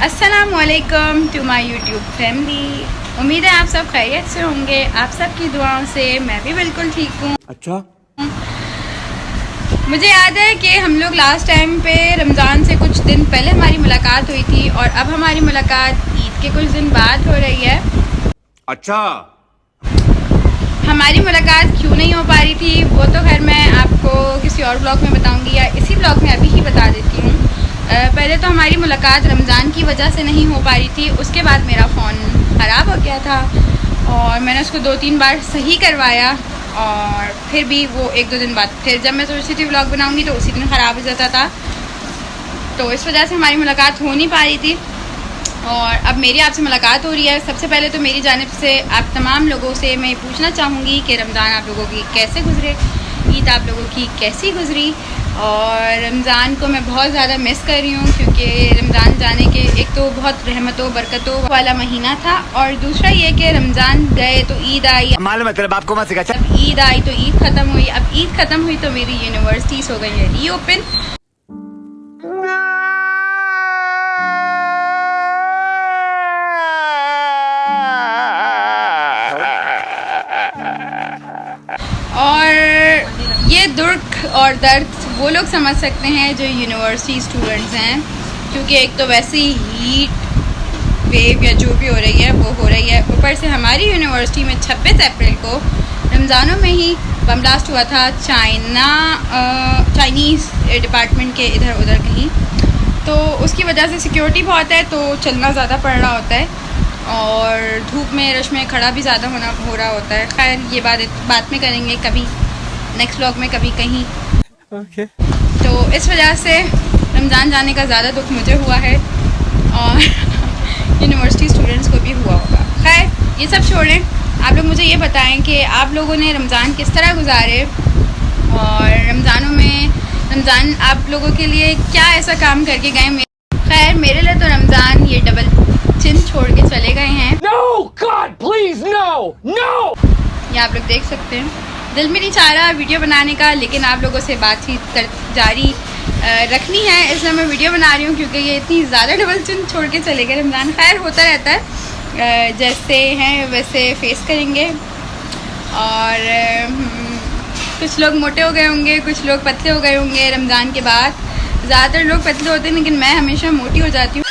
अस्सलामुअलैकुम to my YouTube family. उम्मीद है आप सब खैरियत से होंगे। आप सब की दुआओं से मैं भी बिल्कुल ठीक हूँ। अच्छा, मुझे याद है कि हम लोग लास्ट टाइम पे रमज़ान से कुछ दिन पहले हमारी मुलाकात हुई थी और अब हमारी मुलाकात ईद के कुछ दिन बाद हो रही है। अच्छा, हमारी मुलाकात क्यों नहीं हो पा रही थी वो तो खैर मैं आपको किसी और ब्लॉग में बताऊंगी या इसी ब्लॉग में अभी ही बता देती हूँ। पहले तो हमारी मुलाकात रमज़ान की वजह से नहीं हो पा रही थी। उसके बाद मेरा फ़ोन ख़राब हो गया था और मैंने उसको 2-3 बार सही करवाया और फिर भी वो 1-2 दिन बाद फिर जब मैं सोचती थी व्लॉग बनाऊंगी तो उसी दिन ख़राब हो जाता था। तो इस वजह से हमारी मुलाकात हो नहीं पा रही थी और अब मेरी आपसे मुलाकात हो रही है। सबसे पहले तो मेरी जानिब से आप तमाम लोगों से मैं पूछना चाहूँगी कि रमज़ान आप लोगों की कैसे गुजरे, ईद आप लोगों की कैसी गुजरी। और रमज़ान को मैं बहुत ज़्यादा मिस कर रही हूँ क्योंकि रमज़ान जाने के एक तो बहुत रहमतों बरकतों वाला महीना था और दूसरा ये कि रमज़ान गए तो ईद आई। मालूम है तेरे बाप को मत सिखा। जब ईद आई तो ईद ख़त्म हुई। अब ईद ख़त्म हुई तो मेरी यूनिवर्सिटीज़ हो गई है रीओपन। और ये दुख और दर्द वो लोग समझ सकते हैं जो यूनिवर्सिटी स्टूडेंट्स हैं, क्योंकि एक तो वैसे ही हीट वेव या जो भी हो रही है वो हो रही है। ऊपर से हमारी यूनिवर्सिटी में 26 अप्रैल को रमज़ानों में ही बम ब्लास्ट हुआ था चाइनीज़ डिपार्टमेंट के इधर उधर कहीं। तो उसकी वजह से सिक्योरिटी बहुत है तो चलना ज़्यादा पड़ रहा होता है और धूप में रश में खड़ा भी ज़्यादा हो रहा होता है। खैर ये बात में करेंगे कभी नेक्स्ट व्लॉग में कभी कहीं। Okay. तो इस वजह से रमज़ान जाने का ज़्यादा दुख मुझे हुआ है और यूनिवर्सिटी स्टूडेंट्स को भी हुआ होगा। खैर ये सब छोड़ें, आप लोग मुझे ये बताएं कि आप लोगों ने रमज़ान किस तरह गुजारे और रमज़ानों में रमज़ान आप लोगों के लिए क्या ऐसा काम करके गए। खैर मेरे लिए तो रमज़ान ये डबल चिन छोड़ के चले गए हैं। No, God, please, no, no. ये आप लोग देख सकते हैं। दिल में नहीं चाह रहा वीडियो बनाने का, लेकिन आप लोगों से बातचीत जारी रखनी है इसलिए मैं वीडियो बना रही हूँ क्योंकि ये इतनी ज़्यादा डबल चिन छोड़ के चले गए रमज़ान। खैर होता रहता है, जैसे हैं वैसे फेस करेंगे। और कुछ लोग मोटे हो गए होंगे, कुछ लोग पतले हो गए होंगे रमज़ान के बाद। ज़्यादातर लोग पतले होते हैं लेकिन मैं हमेशा मोटी हो जाती हूँ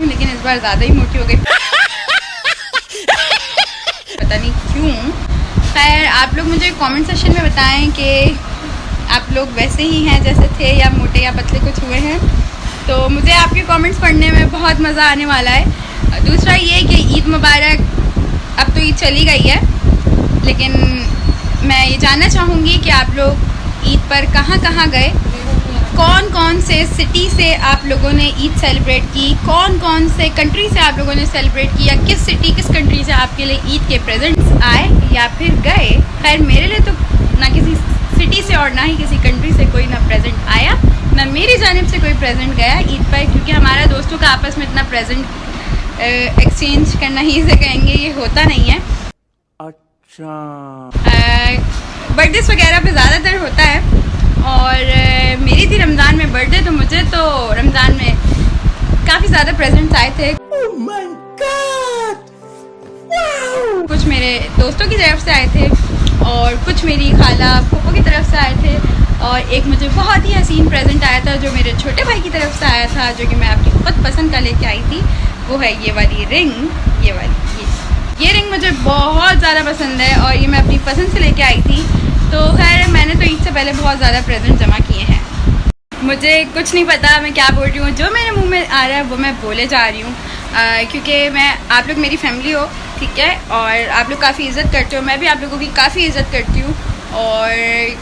लेकिन इस बार ज़्यादा ही मोटी हो गई, पता नहीं क्यों। खैर आप लोग मुझे कमेंट सेक्शन में बताएं कि आप लोग वैसे ही हैं जैसे थे या मोटे या पतले कुछ हुए हैं। तो मुझे आपके कमेंट्स पढ़ने में बहुत मज़ा आने वाला है। दूसरा ये कि ईद मुबारक। अब तो ईद चली गई है लेकिन मैं ये जानना चाहूँगी कि आप लोग ईद पर कहाँ कहाँ गए, कौन कौन से सिटी से आप लोगों ने ईद सेलिब्रेट की, कौन कौन से कंट्री से आप लोगों ने सेलिब्रेट किया, किस सिटी किस कंट्री से आपके लिए ईद के प्रेजेंट्स आए या फिर गए। खैर मेरे लिए तो ना किसी सिटी से और ना ही किसी कंट्री से कोई ना प्रेजेंट आया ना मेरी जानिब से कोई प्रेजेंट गया ईद पर, क्योंकि हमारा दोस्तों का आपस में इतना प्रेजेंट एक्सचेंज करना ही इसे कहेंगे ये होता नहीं है। अच्छा, बर्थडेज वगैरह पे ज़्यादातर होता है और मेरी थी रमज़ान में बर्थडे तो मुझे तो रमज़ान में काफ़ी ज़्यादा प्रेजेंट्स आए थे। oh my God, wow. कुछ मेरे दोस्तों की तरफ से आए थे और कुछ मेरी खाला फूफो की तरफ से आए थे और एक मुझे बहुत ही हसीन प्रेजेंट आया था जो मेरे छोटे भाई की तरफ से आया था, जो कि मैं अपनी खुद पसंद का लेके आई थी। वो है ये वाली रिंग, ये रिंग मुझे बहुत ज़्यादा पसंद है और ये मैं अपनी पसंद से लेके आई थी। तो खैर मैंने तो ईद से पहले बहुत ज़्यादा प्रेजेंट जमा किए हैं। मुझे कुछ नहीं पता मैं क्या बोल रही हूँ, जो मेरे मुंह में आ रहा है वो मैं बोले जा रही हूँ क्योंकि आप लोग मेरी फैमिली हो, ठीक है, और आप लोग काफ़ी इज़्ज़त करते हो, मैं भी आप लोगों की काफ़ी इज़्ज़त करती हूँ। और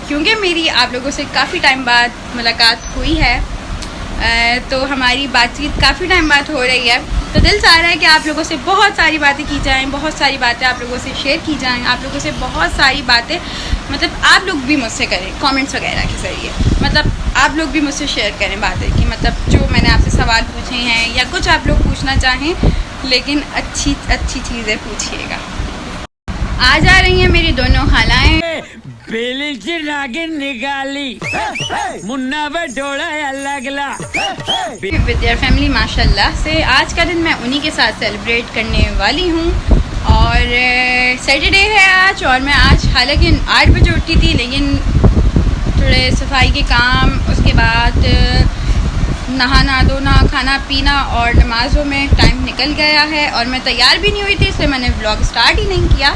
क्योंकि मेरी आप लोगों से काफ़ी टाइम बाद मुलाकात हुई है तो हमारी बातचीत काफ़ी टाइम बाद हो रही है, तो दिल चाह रहा है कि आप लोगों से बहुत सारी बातें की जाएं, बहुत सारी बातें आप लोगों से शेयर की जाएं, आप लोगों से बहुत सारी बातें मतलब आप लोग भी मुझसे करें कमेंट्स वगैरह के ज़रिए, मतलब आप लोग भी मुझसे शेयर करें बातें कि मतलब जो मैंने आपसे सवाल पूछे हैं या कुछ आप लोग पूछना चाहें लेकिन अच्छी अच्छी चीज़ें पूछिएगा। आज आ रही हैं मेरी दोनों खालाएं बेली की नागिन निकाली मुन्ना बटोड़ा अलगला विद देयर फैमिली माशाल्लाह से। आज का दिन मैं उन्हीं के साथ सेलिब्रेट करने वाली हूँ और सैटरडे है आज। और मैं आज हालांकि 8 बजे उठी थी, लेकिन थोड़े सफाई के काम, उसके बाद नहाना धोना, खाना पीना और नमाज़ों में टाइम निकल गया है और मैं तैयार भी नहीं हुई थी, इसलिए मैंने व्लॉग स्टार्ट ही नहीं किया।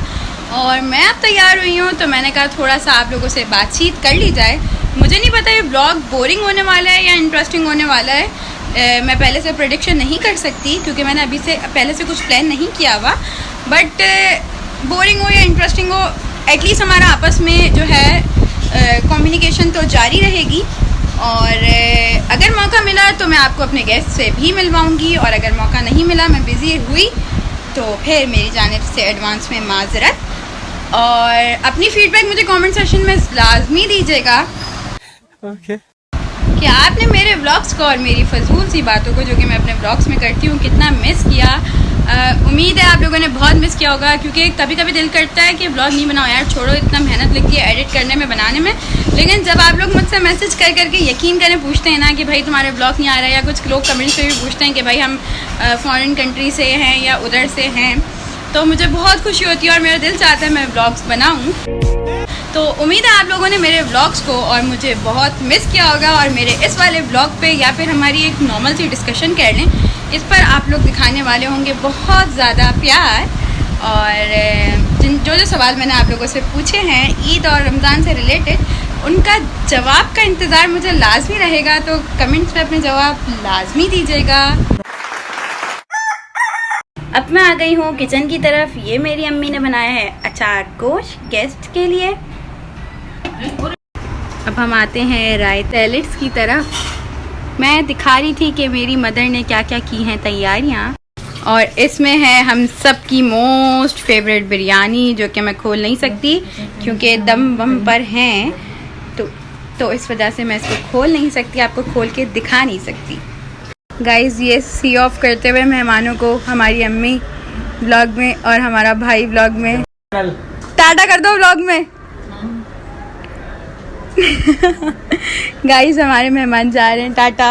और मैं अब तैयार हुई हूँ तो मैंने कहा थोड़ा सा आप लोगों से बातचीत कर ली जाए। मुझे नहीं पता ये व्लॉग बोरिंग होने वाला है या इंटरेस्टिंग होने वाला है। मैं पहले से प्रेडिक्शन नहीं कर सकती क्योंकि मैंने अभी से पहले से कुछ प्लान नहीं किया हुआ। बट बोरिंग हो या इंटरेस्टिंग हो, एटलीस्ट हमारा आपस में जो है कम्युनिकेशन तो जारी रहेगी। और अगर मौका मिला तो मैं आपको अपने गेस्ट से भी मिलवाऊंगी, और अगर मौका नहीं मिला, मैं बिज़ी हुई, तो फिर मेरी जानिब से एडवांस में माजरत। और अपनी फीडबैक मुझे कमेंट सेक्शन में लाजमी दीजिएगा Okay. कि आपने मेरे व्लॉग्स को और मेरी फजूल सी बातों को जो कि मैं अपने व्लॉग्स में करती हूँ कितना मिस किया। उम्मीद है आप लोगों ने बहुत मिस किया होगा, क्योंकि कभी कभी दिल करता है कि व्लॉग नहीं बनाओ यार, छोड़ो, इतना मेहनत लगती है एडिट करने में, बनाने में। लेकिन जब आप लोग मुझसे मैसेज कर करके यकीन करें पूछते हैं ना कि भाई तुम्हारे व्लॉग नहीं आ रहा है, या कुछ लोग कमेंट से भी पूछते हैं कि भाई हम फॉरेन कंट्री से हैं या उधर से हैं, तो मुझे बहुत खुशी होती है और मेरा दिल चाहता है मैं व्लॉग्स बनाऊँ। तो उम्मीद है आप लोगों ने मेरे व्लॉग्स को और मुझे बहुत मिस किया होगा, और मेरे इस वाले व्लॉग पे या फिर हमारी एक नॉर्मल सी डिस्कशन कर लें, इस पर आप लोग दिखाने वाले होंगे बहुत ज़्यादा प्यार। और जो सवाल मैंने आप लोगों से पूछे हैं ईद और रमज़ान से रिलेटेड, उनका जवाब का इंतज़ार मुझे लाजमी रहेगा, तो कमेंट्स में अपने जवाब लाजमी दीजिएगा। अब मैं आ गई हूँ किचन की तरफ। ये मेरी अम्मी ने बनाया है अचार गोश्त गेस्ट के लिए। अब हम आते हैं रायता सैलेड्स की तरफ। मैं दिखा रही थी कि मेरी मदर ने क्या क्या की हैं तैयारियाँ, और इसमें है हम सब की मोस्ट फेवरेट बिरयानी, जो कि मैं खोल नहीं सकती क्योंकि दम वम पर हैं, तो इस वजह से मैं इसको खोल नहीं सकती, आपको खोल के दिखा नहीं सकती। गाइज़, ये सी ऑफ करते हुए मेहमानों को हमारी अम्मी व्लॉग में और हमारा भाई व्लॉग में। टाटा कर दो व्लॉग में। गाइज़, हमारे मेहमान जा रहे हैं, टाटा।